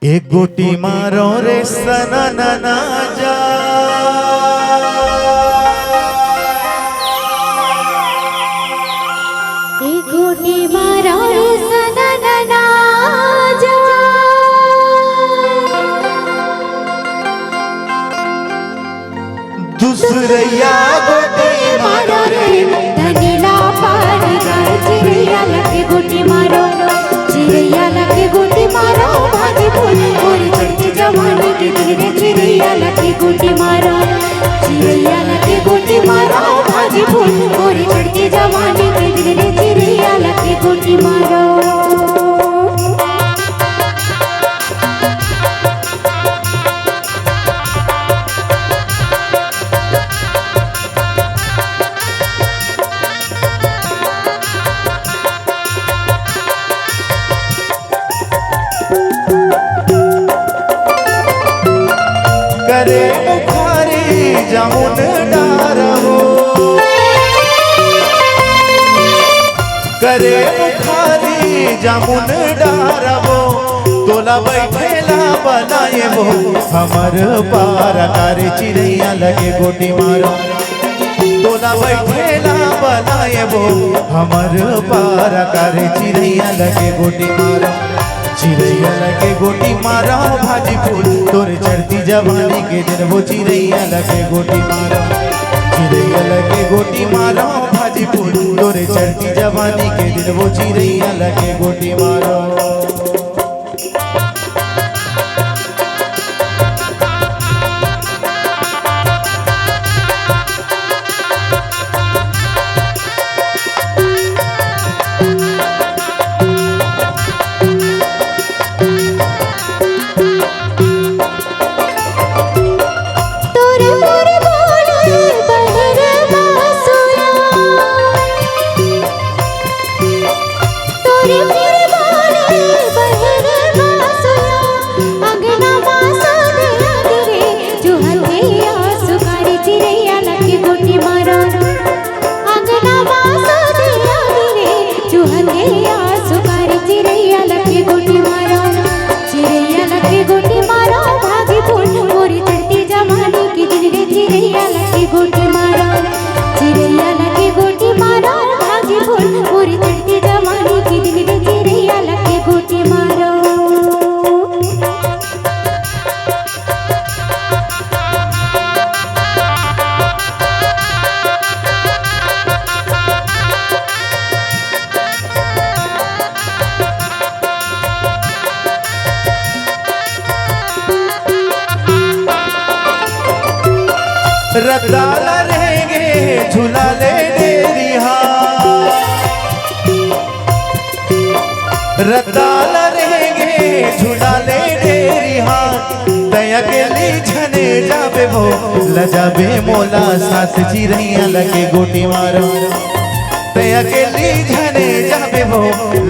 एक गोटी मारो रे सना ना जा, एक गोटी मारो रे सना ना जा, दूसरिया गोटी मारो रे धनीला पानी गाय चिड़िया लगे गोटी मारो, चिड़िया लगे गोटी मारो भागी फूल पूरी चढ़ती जवानी के धीरे चिड़िया लगे गोटी मारो, चिड़िया लगे गोटी मारो भागी फूल पूरी चढ़ती जवानी के धीरे चिड़िया लगे गोटी मारो। करे बुखारी जामुन डारवो, करे बुखारी जामुन डारवो, तोला बैठेला बनाए वो हमर पारा करे चिड़ैया लगे गोटी मारो, तोला बैठेला बनाए वो हमर पारा करे चिड़ैया लगे गोटी मारो, चिड़ैया लगे गोटी मारो भाजी फूल तोरे चढ़ती जवानी के दिन वो चिड़ैया लगे गोटी मारो, चिड़ैया लगे गोटी मारो भाजी फूल तोरे चढ़ती जवानी के दिन वो चिड़ैया लगे गोटी मारो। रताला रहेंगे झूला ले डेरिहा, रताला रहेंगे झूला ले डेरिहा, दया के ली झने जाबे वो लजाबे मोला सास चिड़ैया लगे गोटी मारो, दया के ली झने जाबे वो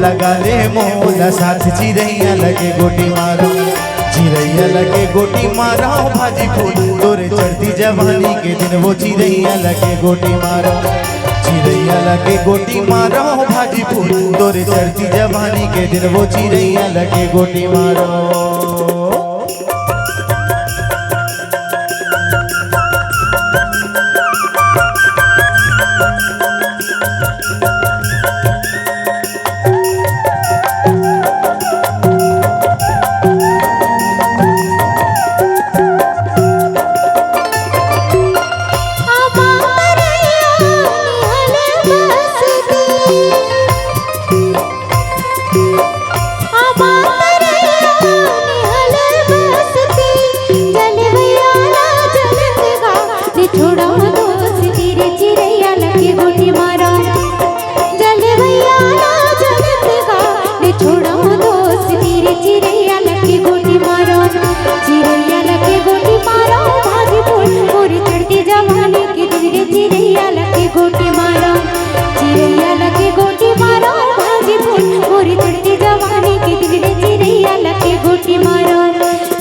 लगा ले मोला सास चिड़ैया लगे गोटी मारो, चिड़ैया लगे गोटी मारो भाजी फूल तोरे चढ़ती जवानी के दिन वो चिड़ैया लगे गोटी मारो, चिड़ैया लगे गोटी मारो भाजी फूल तोरे चढ़ती जवानी के दिन वो चिड़ैया लगे गोटी मारो।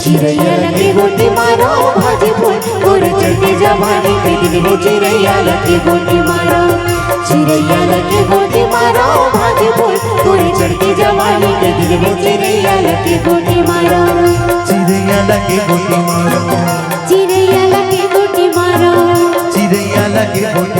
चिड़ैया लगे गोटी मारो भाजी फूल पूरे चढ़ती जवानी के दिन वो चिड़ैया लगे गोटी मारो, चिड़ैया लगे गोटी मारो भागे बोल गोरी चढ़ती जवानी के दिल में चिड़ैया लगे गोटी मारो चिड़ैया लगे गोटी मारो चिड़ैया लगे गोटी मारो चिड़ैया लगे गोटी